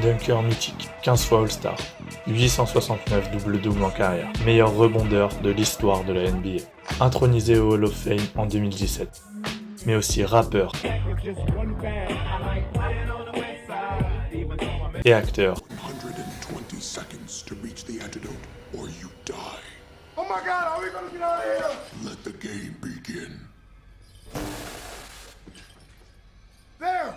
dunker mythique, 15 fois All-Star, 869 double-double en carrière, meilleur rebondeur de l'histoire de la NBA, intronisé au Hall of Fame en 2017, mais aussi rappeur et acteur. 120 seconds to reach the antidote, or you die. Oh my God, are we gonna get out of here? Let the game begin. There!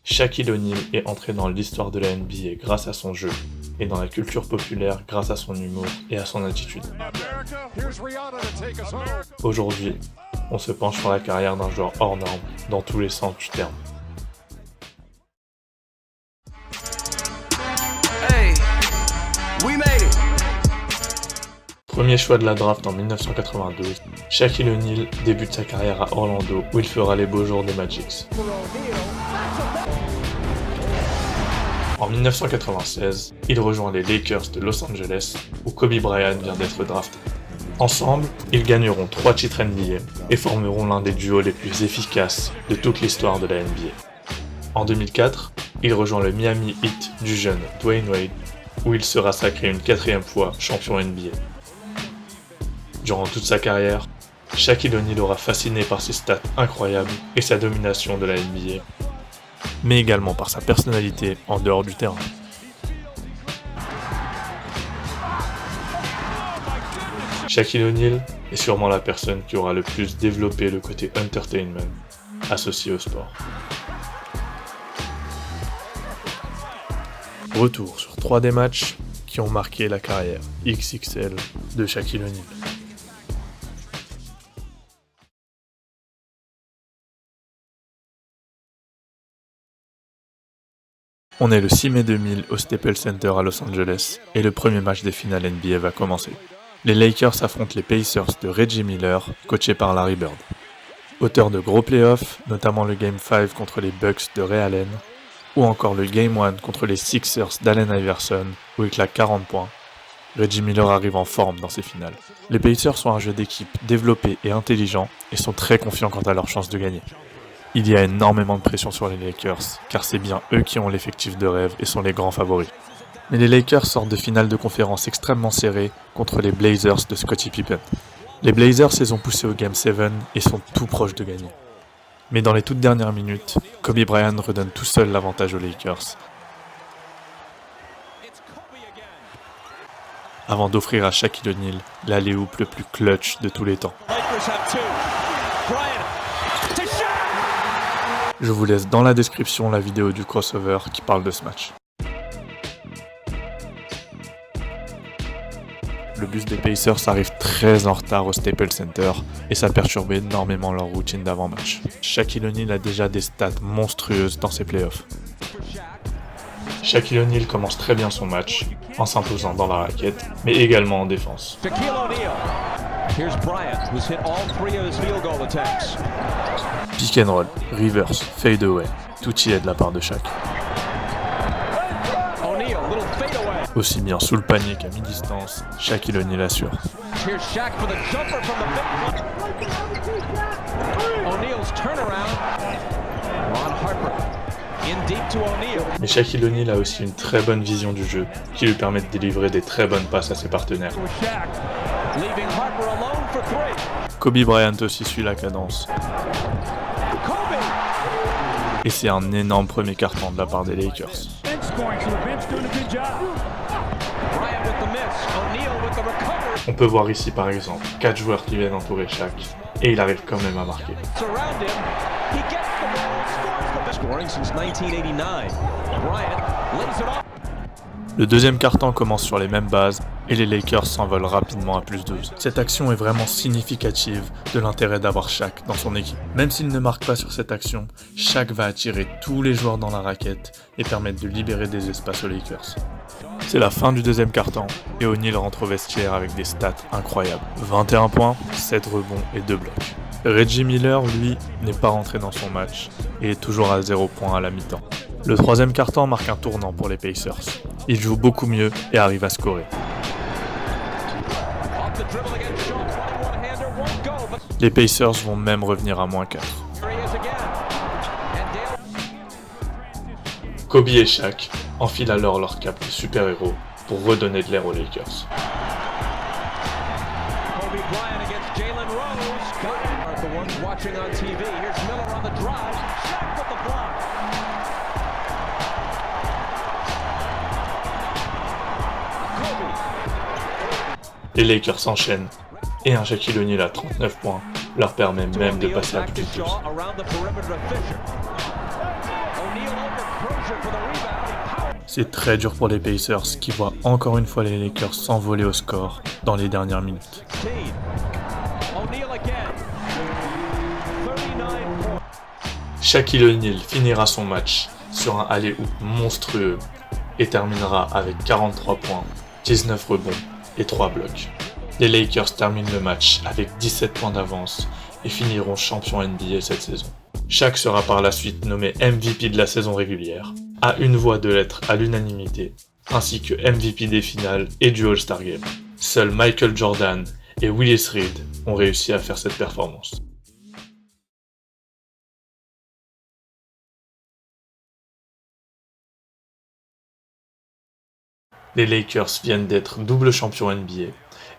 Shaquille O'Neal est entré dans l'histoire de la NBA grâce à son jeu, et dans la culture populaire grâce à son humour et à son attitude. Aujourd'hui, on se penche sur la carrière d'un joueur hors norme, dans tous les sens du terme. Hey, we made it. Premier choix de la draft en 1992, Shaquille O'Neal débute sa carrière à Orlando où il fera les beaux jours des Magics. En 1996, il rejoint les Lakers de Los Angeles où Kobe Bryant vient d'être drafté. Ensemble, ils gagneront 3 titres NBA et formeront l'un des duos les plus efficaces de toute l'histoire de la NBA. En 2004, il rejoint le Miami Heat du jeune Dwayne Wade où il sera sacré une 4e fois champion NBA. Durant toute sa carrière, Shaquille O'Neal aura fasciné par ses stats incroyables et sa domination de la NBA, mais également par sa personnalité en dehors du terrain. Shaquille O'Neal est sûrement la personne qui aura le plus développé le côté entertainment associé au sport. Retour sur 3 des matchs qui ont marqué la carrière XXL de Shaquille O'Neal. On est le 6 mai 2000 au Staples Center à Los Angeles et le premier match des finales NBA va commencer. Les Lakers affrontent les Pacers de Reggie Miller, coaché par Larry Bird. Auteur de gros playoffs, notamment le Game 5 contre les Bucks de Ray Allen, ou encore le Game 1 contre les Sixers d'Allen Iverson, où il claque 40 points, Reggie Miller arrive en forme dans ces finales. Les Pacers sont un jeu d'équipe développé et intelligent et sont très confiants quant à leur chance de gagner. Il y a énormément de pression sur les Lakers, car c'est bien eux qui ont l'effectif de rêve et sont les grands favoris. Mais les Lakers sortent de finale de conférence extrêmement serrée contre les Blazers de Scottie Pippen. Les Blazers les ont poussés au Game 7 et sont tout proches de gagner. Mais dans les toutes dernières minutes, Kobe Bryant redonne tout seul l'avantage aux Lakers, avant d'offrir à Shaquille O'Neal l'alley-oop le plus clutch de tous les temps. Je vous laisse dans la description la vidéo du crossover qui parle de ce match. Le bus des Pacers arrive très en retard au Staples Center et ça perturbe énormément leur routine d'avant-match. Shaquille O'Neal a déjà des stats monstrueuses dans ses playoffs. Shaquille O'Neal commence très bien son match, en s'imposant dans la raquette, mais également en défense. Pick and roll, reverse, fade away, tout y est de la part de Shaq. Aussi bien sous le panier qu'à mi-distance, Shaquille O'Neal assure. Mais Shaquille O'Neal a aussi une très bonne vision du jeu, qui lui permet de délivrer des très bonnes passes à ses partenaires. Kobe Bryant aussi suit la cadence. Et c'est un énorme premier carton de la part des Lakers. On peut voir ici par exemple 4 joueurs qui viennent entourer Shaq, et il arrive quand même à marquer. Le deuxième quart-temps commence sur les mêmes bases et les Lakers s'envolent rapidement à +12. Cette action est vraiment significative de l'intérêt d'avoir Shaq dans son équipe. Même s'il ne marque pas sur cette action, Shaq va attirer tous les joueurs dans la raquette et permettre de libérer des espaces aux Lakers. C'est la fin du deuxième quart-temps et O'Neal rentre au vestiaire avec des stats incroyables. 21 points, 7 rebonds et 2 blocs. Reggie Miller, lui, n'est pas rentré dans son match et est toujours à 0 points à la mi-temps. Le troisième quart-temps marque un tournant pour les Pacers. Ils jouent beaucoup mieux et arrivent à scorer. Les Pacers vont même revenir à -4. Kobe et Shaq enfilent alors leur cape de super-héros pour redonner de l'air aux Lakers. Les Lakers s'enchaînent et un Shaquille O'Neal à 39 points leur permet même de passer à plus de 12. C'est très dur pour les Pacers qui voient encore une fois les Lakers s'envoler au score dans les dernières minutes. Shaquille O'Neal finira son match sur un alley-oop monstrueux et terminera avec 43 points, 19 rebonds et 3 blocs. Les Lakers terminent le match avec 17 points d'avance et finiront champions NBA cette saison. Shaq sera par la suite nommé MVP de la saison régulière, à une voix de l'être à l'unanimité, ainsi que MVP des finales et du All-Star Game. Seuls Michael Jordan et Willis Reed ont réussi à faire cette performance. Les Lakers viennent d'être double champions NBA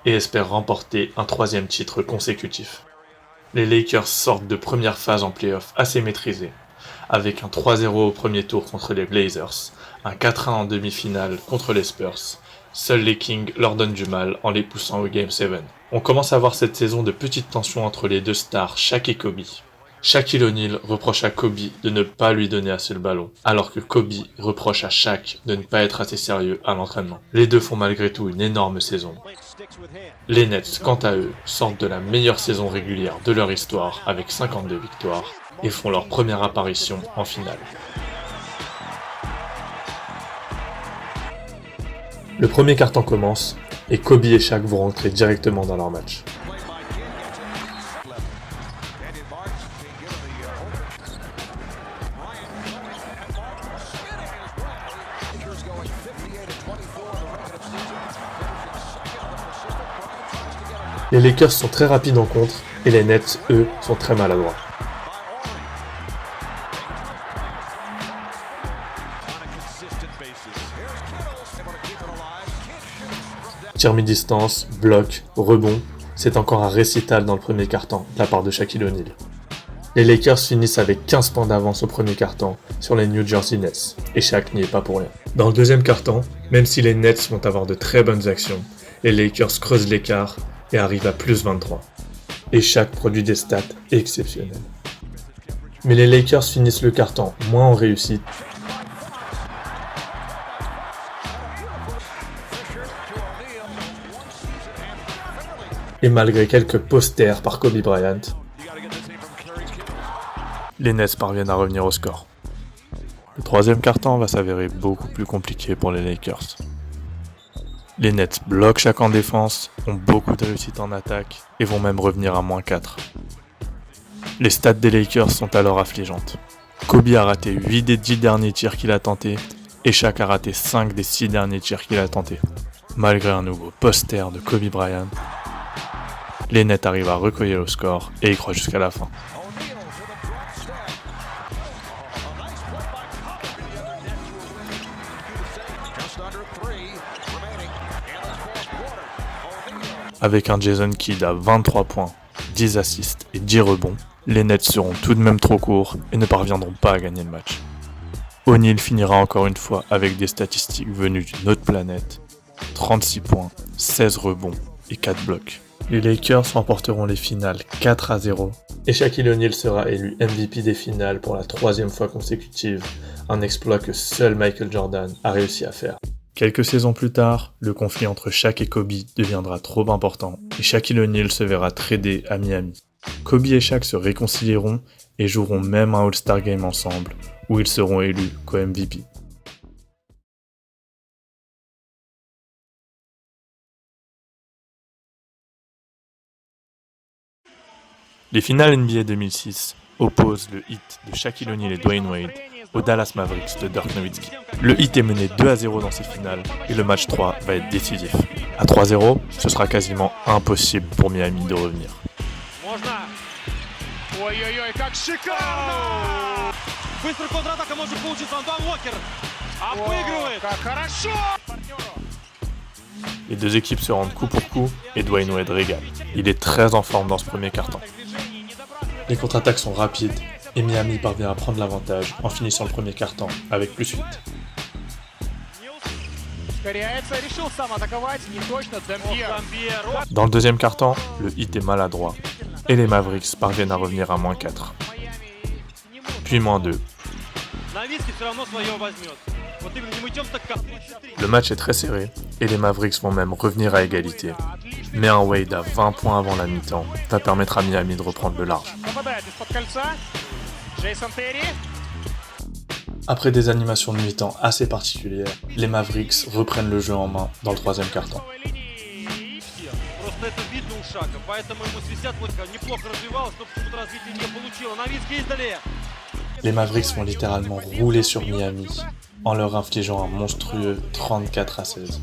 et espèrent remporter un 3e titre consécutif. Les Lakers sortent de première phase en play-off assez maîtrisée, avec un 3-0 au premier tour contre les Blazers, un 4-1 en demi-finale contre les Spurs. Seuls les Kings leur donnent du mal en les poussant au Game 7. On commence à voir cette saison de petites tensions entre les deux stars, Shaq et Kobe. Shaquille O'Neal reproche à Kobe de ne pas lui donner assez le ballon, alors que Kobe reproche à Shaq de ne pas être assez sérieux à l'entraînement. Les deux font malgré tout une énorme saison. Les Nets, quant à eux, sortent de la meilleure saison régulière de leur histoire avec 52 victoires et font leur première apparition en finale. Le premier quart-temps commence et Kobe et Shaq vont rentrer directement dans leur match. Les Lakers sont très rapides en contre et les Nets, eux, sont très maladroits. Tir mi-distance, bloc, rebond, c'est encore un récital dans le premier quart-temps de la part de Shaquille O'Neal. Les Lakers finissent avec 15 points d'avance au premier quart-temps sur les New Jersey Nets, et Shaq n'y est pas pour rien. Dans le deuxième quart-temps, même si les Nets vont avoir de très bonnes actions, les Lakers creusent l'écart et arrivent à plus 23. Et Shaq produit des stats exceptionnelles. Mais les Lakers finissent le quart-temps moins en réussite. Et malgré quelques posters par Kobe Bryant, les Nets parviennent à revenir au score. Le troisième quart-temps va s'avérer beaucoup plus compliqué pour les Lakers. Les Nets bloquent Shaq en défense, ont beaucoup de réussite en attaque et vont même revenir à -4. Les stats des Lakers sont alors affligeantes. Kobe a raté 8 des 10 derniers tirs qu'il a tentés et Shaq a raté 5 des 6 derniers tirs qu'il a tentés. Malgré un nouveau poster de Kobe Bryant, les Nets arrivent à recueillir le score et y croient jusqu'à la fin. Avec un Jason Kidd à 23 points, 10 assists et 10 rebonds, les Nets seront tout de même trop courts et ne parviendront pas à gagner le match. O'Neal finira encore une fois avec des statistiques venues d'une autre planète, 36 points, 16 rebonds et 4 blocs. Les Lakers remporteront les finales 4-0 et Shaquille O'Neal sera élu MVP des finales pour la 3e fois consécutive, un exploit que seul Michael Jordan a réussi à faire. Quelques saisons plus tard, le conflit entre Shaq et Kobe deviendra trop important et Shaquille O'Neal se verra tradé à Miami. Kobe et Shaq se réconcilieront et joueront même un All-Star Game ensemble, où ils seront élus co-MVP. Les finales NBA 2006 opposent le Heat de Shaquille O'Neal et Dwayne Wade aux Dallas Mavericks de Dirk Nowitzki. Le Heat est mené 2-0 dans ces finales et le match 3 va être décisif. À 3-0, ce sera quasiment impossible pour Miami de revenir. Ой-ой-ой, как шикарно! Быстрый контратака может получиться. Антуан Уокер обыгрывает. Как хорошо! Les deux équipes se rendent coup pour coup et Dwayne Wade régale. Il est très en forme dans ce premier quart-temps. Les contre-attaques sont rapides et Miami parvient à prendre l'avantage en finissant le premier quart-temps avec +8. Dans le deuxième quart-temps, le Heat est maladroit et les Mavericks parviennent à revenir à -4. Puis -2. Le match est très serré et les Mavericks vont même revenir à égalité. Mais un Wade à 20 points avant la mi-temps va permettre à Miami de reprendre le large. Après des animations de mi-temps assez particulières, les Mavericks reprennent le jeu en main dans le troisième quart-temps. Les Mavericks vont littéralement rouler sur Miami en leur infligeant un monstrueux 34-16.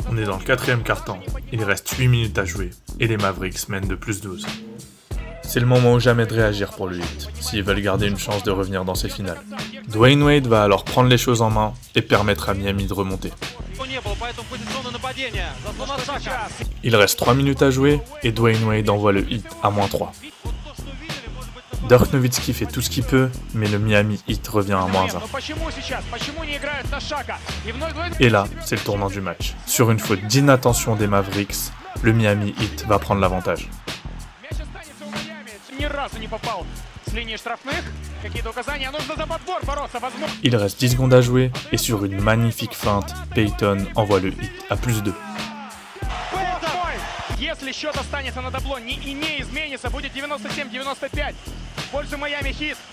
On est dans le quatrième quart-temps, il reste 8 minutes à jouer et les Mavericks mènent de +12. C'est le moment ou jamais de réagir pour le Heat, s'ils veulent garder une chance de revenir dans ces finales. Dwayne Wade va alors prendre les choses en main et permettre à Miami de remonter. Il reste 3 minutes à jouer et Dwayne Wade envoie le Heat à -3. Dirk Nowitzki fait tout ce qu'il peut, mais le Miami Heat revient à -1. Et là, c'est le tournant du match. Sur une faute d'inattention des Mavericks, le Miami Heat va prendre l'avantage. Il reste 10 secondes à jouer et sur une magnifique feinte, Payton envoie le Heat à +2.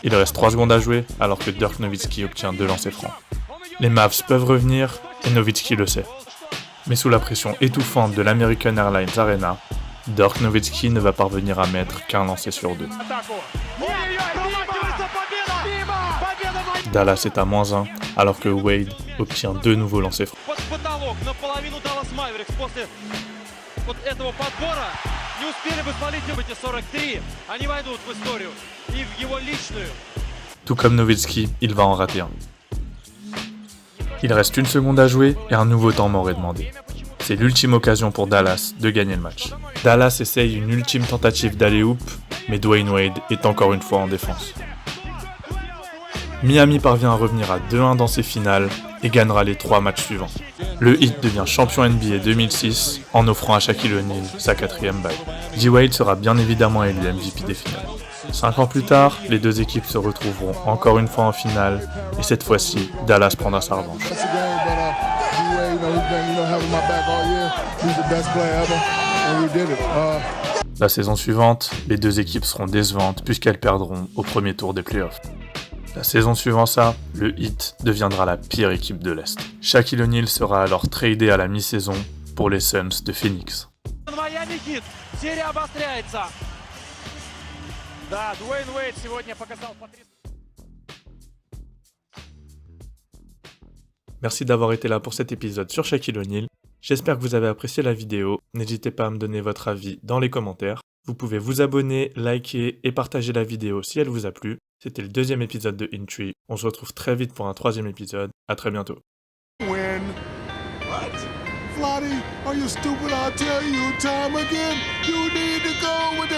Il reste 3 secondes à jouer alors que Dirk Nowitzki obtient 2 lancers francs. Les Mavs peuvent revenir et Nowitzki le sait. Mais sous la pression étouffante de l'American Airlines Arena, Dirk Nowitzki ne va parvenir à mettre qu'un lancer sur 2. Dallas est à -1 alors que Wade obtient 2 nouveaux lancers francs. Tout comme Nowitzki, il va en rater un. Il reste 1 seconde à jouer et un nouveau temps mort est demandé. C'est l'ultime occasion pour Dallas de gagner le match. Dallas essaye une ultime tentative d'alley-oop, mais Dwayne Wade est encore une fois en défense. Miami parvient à revenir à 2-1 dans ses finales et gagnera les 3 matchs suivants. Le Heat devient champion NBA 2006 en offrant à Shaquille O'Neal sa 4e bague. D-Wade sera bien évidemment élu MVP des finales. 5 ans plus tard, les deux équipes se retrouveront encore une fois en finale et cette fois-ci, Dallas prendra sa revanche. La saison suivante, les deux équipes seront décevantes puisqu'elles perdront au premier tour des playoffs. La saison suivant ça, le Heat deviendra la pire équipe de l'Est. Shaquille O'Neal sera alors tradé à la mi-saison pour les Suns de Phoenix. Merci d'avoir été là pour cet épisode sur Shaquille O'Neal. J'espère que vous avez apprécié la vidéo. N'hésitez pas à me donner votre avis dans les commentaires. Vous pouvez vous abonner, liker et partager la vidéo si elle vous a plu. C'était le 2e épisode de In3. On se retrouve très vite pour un 3e épisode. À très bientôt. Win. What? Flotty, are you stupid? I'll tell you time again. You need to go with